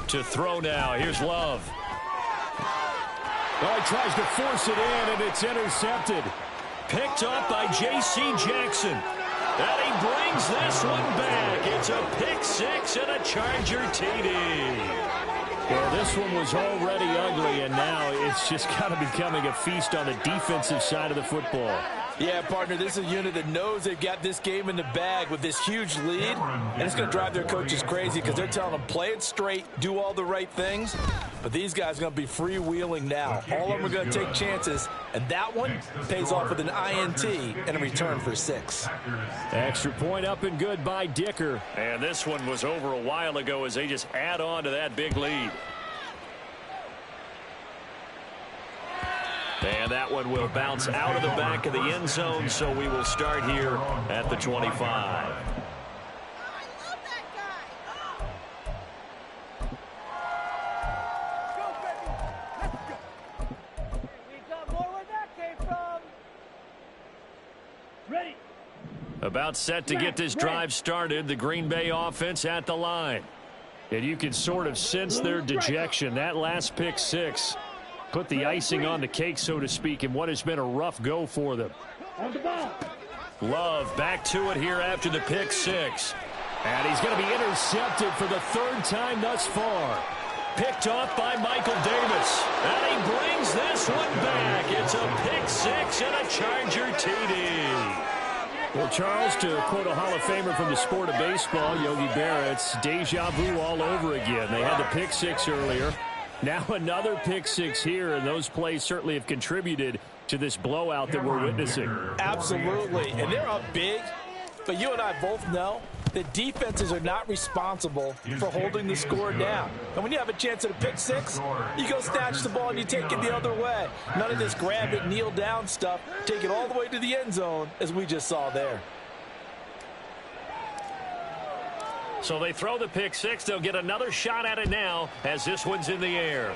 To throw now. Here's Love. Well, he tries to force it in, and it's intercepted. Picked up by J.C. Jackson. And he brings this one back. It's a pick 6 and a Charger TD. Well, this one was already ugly, and now it's just kind of becoming a feast on the defensive side of the football. Yeah, partner, this is a unit that knows they've got this game in the bag with this huge lead, and it's going to drive their coaches crazy because they're telling them play it straight, do all the right things, but these guys are going to be freewheeling now. All of them are going to take chances, and that one pays off with an INT and a return for 6. Extra point up and good by Dicker. And this one was over a while ago as they just add on to that big lead. And that one will bounce out of the back of the end zone, so we will start here at the 25. About set to get this drive started, the Green Bay offense at the line. And you can sort of sense their dejection. That last pick 6 put the icing on the cake, so to speak, in what has been a rough go for them. Love back to it here after the pick 6. And he's going to be intercepted for the 3rd time thus far. Picked off by Michael Davis. And he brings this one back. It's a pick 6 and a Charger TD. Well, Charles, to quote a Hall of Famer from the sport of baseball, Yogi Berra, it's deja vu all over again. They had the pick 6 earlier. Now another pick 6 here, and those plays certainly have contributed to this blowout that we're witnessing. Absolutely, and they're up big, but you and I both know that defenses are not responsible for holding the score down. And when you have a chance at a pick 6, you go snatch the ball and you take it the other way. None of this grab it, kneel down stuff. Take it all the way to the end zone, as we just saw there. So they throw the pick 6. They'll get another shot at it now as this one's in the air.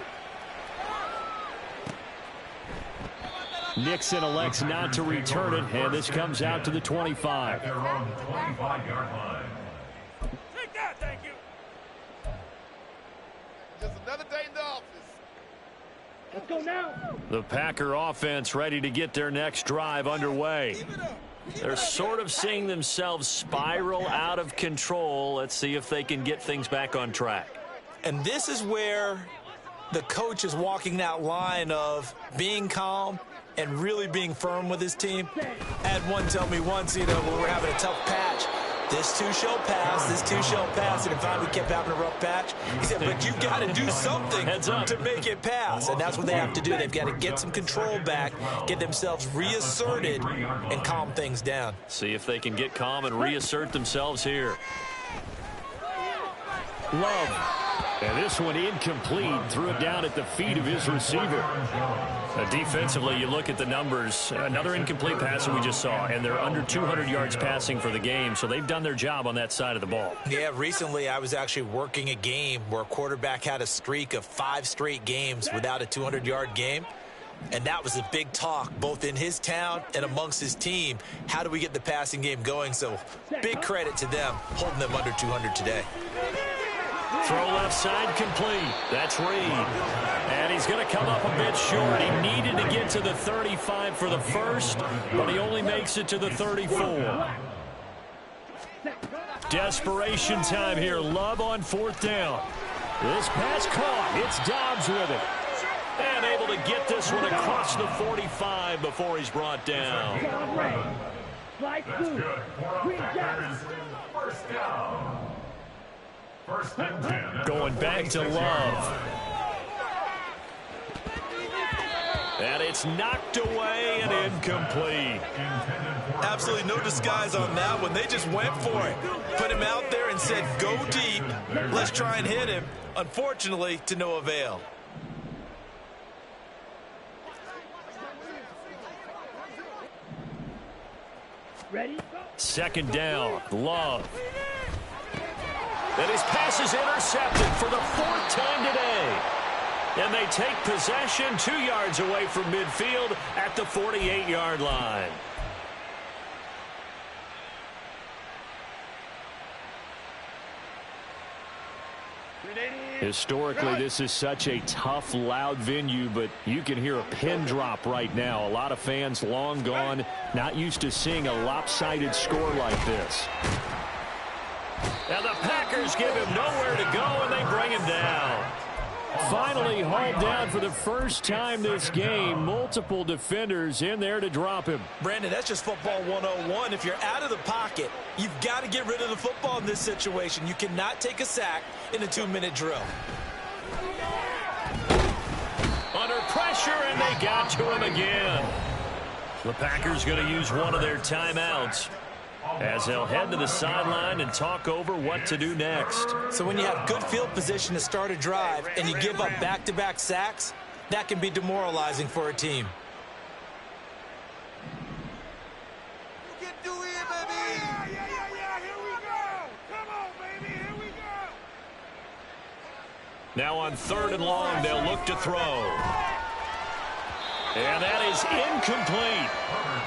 Nixon elects not to return it, and this comes out to the 25. Their own 25-yard line. Take that, thank you. Just another day in the office. Let's go now. The Packer offense ready to get their next drive underway. They're sort of seeing themselves spiral out of control. Let's see if they can get things back on track. And this is where the coach is walking that line of being calm and really being firm with his team. I had one tell me once, when we're having a tough patch, this too shall pass, this too shall pass. And in fact, we kept having a rough patch. He said, but you've got to do something to make it pass. And that's what they have to do. They've got to get some control back, get themselves reasserted, and calm things down. See if they can get calm and reassert themselves here. Love. And this one incomplete. Threw it down at the feet of his receiver. Defensively, you look at the numbers. Another incomplete pass that we just saw, and they're under 200 yards passing for the game, so they've done their job on that side of the ball. Yeah, recently I was actually working a game where a quarterback had a streak of 5 straight games without a 200-yard game. And that was a big talk, both in his town and amongst his team. How do we get the passing game going? So big credit to them, holding them under 200 today. Throw left side complete. That's Reed. And he's going to come up a bit short. He needed to get to the 35 for the first, but he only makes it to the 34. Desperation time here. Love on 4th down. This pass caught. It's Dobbs with it. And able to get this one across the 45 before he's brought down. That's good. 4 on Packers. First down. First and 10. Going back to Love. And it's knocked away and incomplete. Absolutely no disguise on that one. They just went for it. Put him out there and said, go deep. Let's try and hit him. Unfortunately, to no avail. Ready? 2nd down. Love. And his pass is intercepted for the 4th time today. And they take possession 2 yards away from midfield at the 48-yard line. Historically, this is such a tough, loud venue, but you can hear a pin drop right now. A lot of fans long gone, not used to seeing a lopsided score like this. And the Packers give him nowhere to go, and they bring him down. Finally hauled down for the first time this game. Multiple defenders in there to drop him. Brandon, that's just football 101. If you're out of the pocket, you've got to get rid of the football in this situation. You cannot take a sack in a 2-minute drill. Under pressure, and they got to him again. The Packers going to use one of their timeouts as they'll head to the sideline and talk over what to do next. So when you have good field position to start a drive and you give up back-to-back sacks, that can be demoralizing for a team. You can do it, baby! Yeah, here we go! Come on, baby, here we go! Now on 3rd and long, they'll look to throw. And that is incomplete.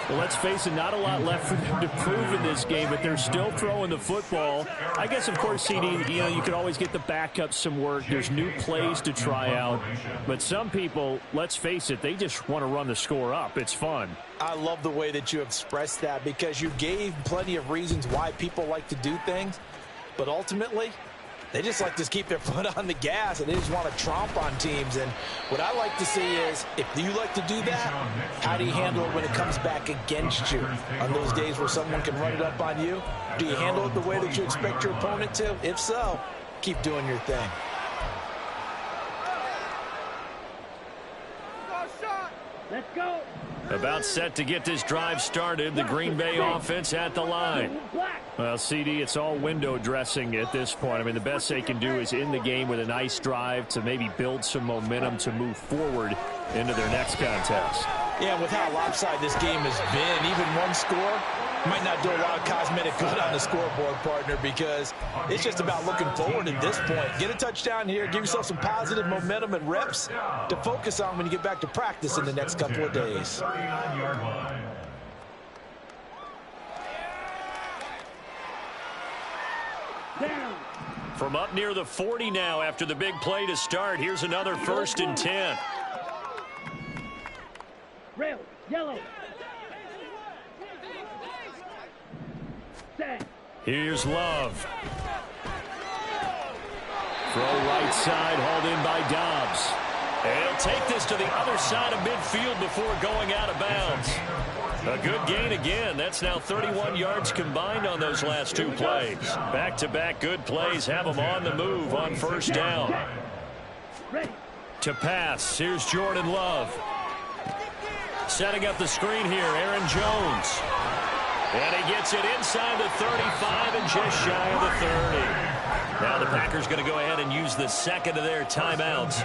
Well, let's face it, not a lot left for them to prove in this game, but they're still throwing the football. I guess, of course, CD, you could always get the backups some work. There's new plays to try out. But some people, let's face it, they just want to run the score up. It's fun. I love the way that you expressed that because you gave plenty of reasons why people like to do things. But ultimately, they just like to keep their foot on the gas, and they just want to tromp on teams. And what I like to see is, if you like to do that, how do you handle it when it comes back against you? On those days where someone can run it up on you, do you handle it the way that you expect your opponent to? If so, keep doing your thing. Let's go! About set to get this drive started. The Green Bay offense at the line. Well, CD, it's all window dressing at this point. I mean, the best they can do is in the game with a nice drive to maybe build some momentum to move forward into their next contest. Yeah, with how lopsided this game has been, even one score might not do a lot of cosmetic good on the scoreboard, partner, because it's just about looking forward at this point. Get a touchdown here, give yourself some positive momentum and reps to focus on when you get back to practice in the next couple of days. From up near the 40 now after the big play to start. Here's another 1st and 10. Rail, yellow. Here's Love. Throw right side, hauled in by Dobbs. And he'll take this to the other side of midfield before going out of bounds. A good gain again. That's now 31 yards combined on those last 2 plays. Back-to-back good plays have them on the move on 1st down. To pass, here's Jordan Love. Setting up the screen here, Aaron Jones. And he gets it inside the 35 and just shy of the 30. Now the Packers going to go ahead and use the second of their timeouts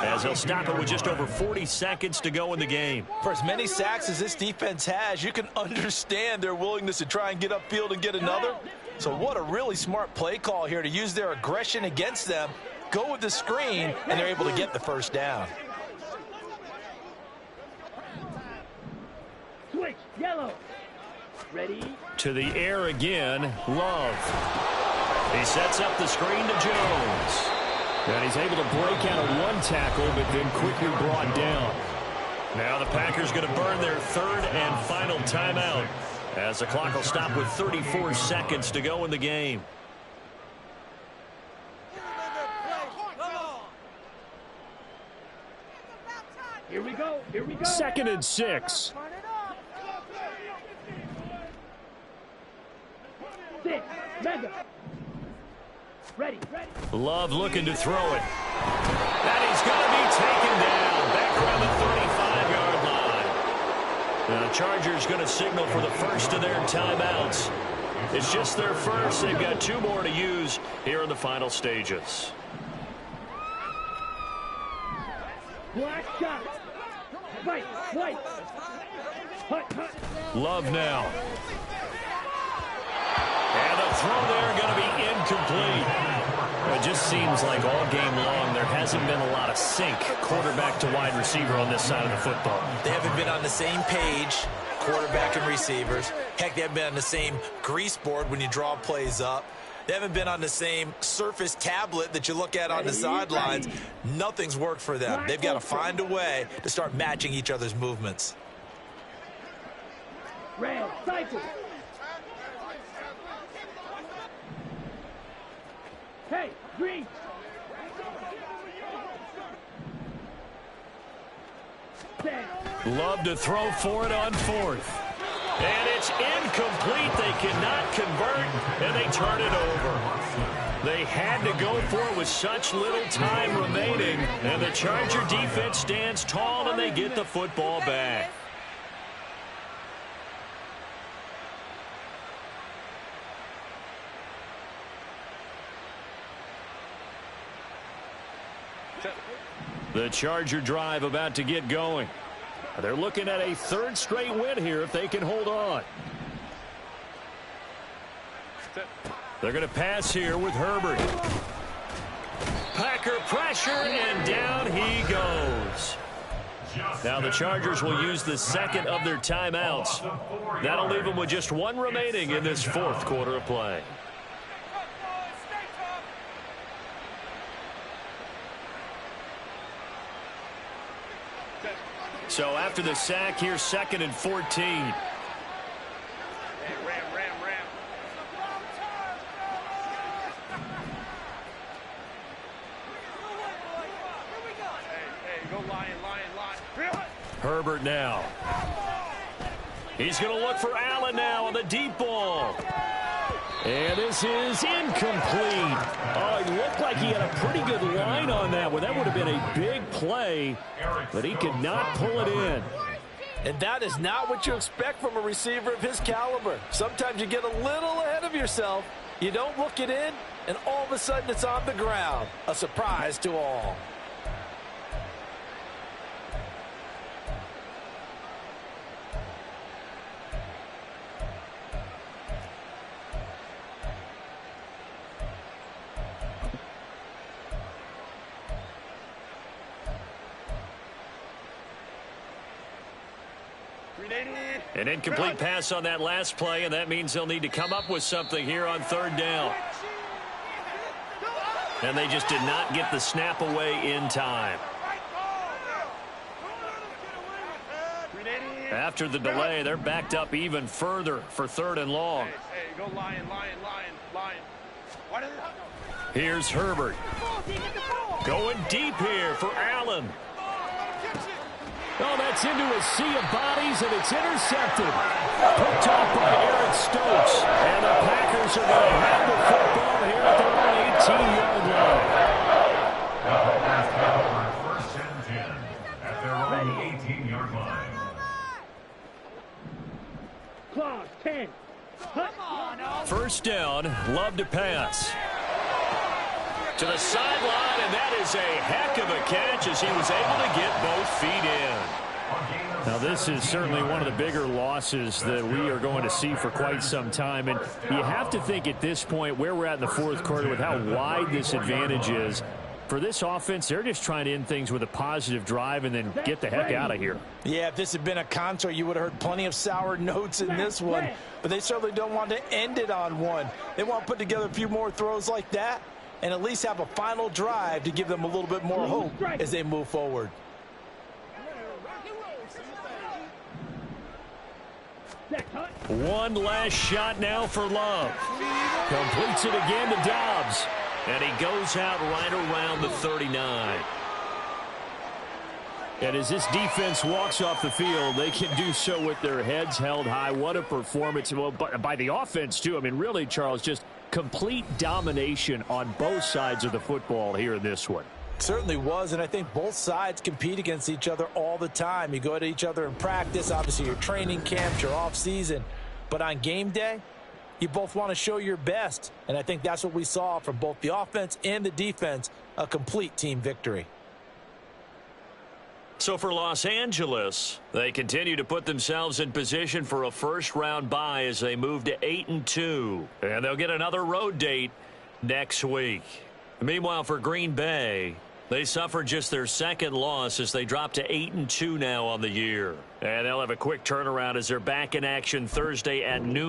as they'll stop it with just over 40 seconds to go in the game. For as many sacks as this defense has, you can understand their willingness to try and get upfield and get another. So what a really smart play call here to use their aggression against them, go with the screen, and they're able to get the 1st down. Switch, yellow. Ready? To the air again, Love. He sets up the screen to Jones. And he's able to break out of one tackle, but then quickly brought down. Now the Packers going to burn their 3rd and final timeout as the clock will stop with 34 seconds to go in the game. Here we go. 2nd and 6. Ready. Love looking to throw it. And he's going to be taken down back around the 35-yard line. Now the Chargers going to signal for the first of their timeouts. It's just their first. They've got 2 more to use here in the final stages. Black shot. White. Hut. Love now. And the throw there going to be incomplete. It just seems like all game long there hasn't been a lot of sync quarterback to wide receiver on this side of the football. They haven't been on the same page, quarterback and receivers. Heck, they haven't been on the same grease board when you draw plays up. They haven't been on the same Surface tablet that you look at on the sidelines. Nothing's worked for them. They've got to find a way to start matching each other's movements. Rail, cycle. Hey, green. Love to throw for it on fourth. And it's incomplete. They cannot convert, and they turn it over. They had to go for it with such little time remaining, and the Charger defense stands tall, and they get the football back. The Charger drive about to get going. They're looking at a third straight win here if they can hold on. They're going to pass here with Herbert. Packer pressure, and down he goes. Now the Chargers will use the second of their timeouts. That'll leave them with just one remaining in this fourth quarter of play. So after the sack, here's 2nd and 14. Herbert now. He's going to look for Allen now on the deep ball. And this is incomplete. Oh, it looked like he had a pretty good line on that one. That would have been a big play, but he could not pull it in. And that is not what you expect from a receiver of his caliber. Sometimes you get a little ahead of yourself. You don't look it in, and all of a sudden it's on the ground. A surprise to all. An incomplete pass on that last play, and that means they'll need to come up with something here on third down. And they just did not get the snap away in time. After the delay, they're backed up even further for 3rd and long. Go Lion. Here's Herbert. Going deep here for Allen. Oh, that's into a sea of bodies, and it's intercepted. Picked off by Eric Stokes. And the Packers are going to have the football here at their own 18-yard line. The Packers take over 1st and 10 at their own 18-yard line. Claws, 10. First down, Love to pass. To the sideline, and that is a heck of a catch as he was able to get both feet in. Now, this is certainly one of the bigger losses that we are going to see for quite some time. And you have to think at this point where we're at in the fourth quarter with how wide this advantage is. For this offense, they're just trying to end things with a positive drive and then get the heck out of here. Yeah, if this had been a concert, you would have heard plenty of sour notes in this one. But they certainly don't want to end it on one. They want to put together a few more throws like that and at least have a final drive to give them a little bit more hope as they move forward. One last shot now for Love. Completes it again to Dobbs. And he goes out right around the 39. And as this defense walks off the field, they can do so with their heads held high. What a performance. Well, by the offense, too. I mean, really, Charles, just complete domination on both sides of the football here in this one. Certainly was, and I think both sides compete against each other all the time. You go at each other in practice, obviously your training camps, your off-season. But on game day, you both want to show your best. And I think that's what we saw from both the offense and the defense, a complete team victory. So for Los Angeles, they continue to put themselves in position for a first-round bye as they move to 8-2. And they'll get another road date next week. Meanwhile, for Green Bay, they suffered just their second loss as they drop to 8-2 now on the year. And they'll have a quick turnaround as they're back in action Thursday at noon.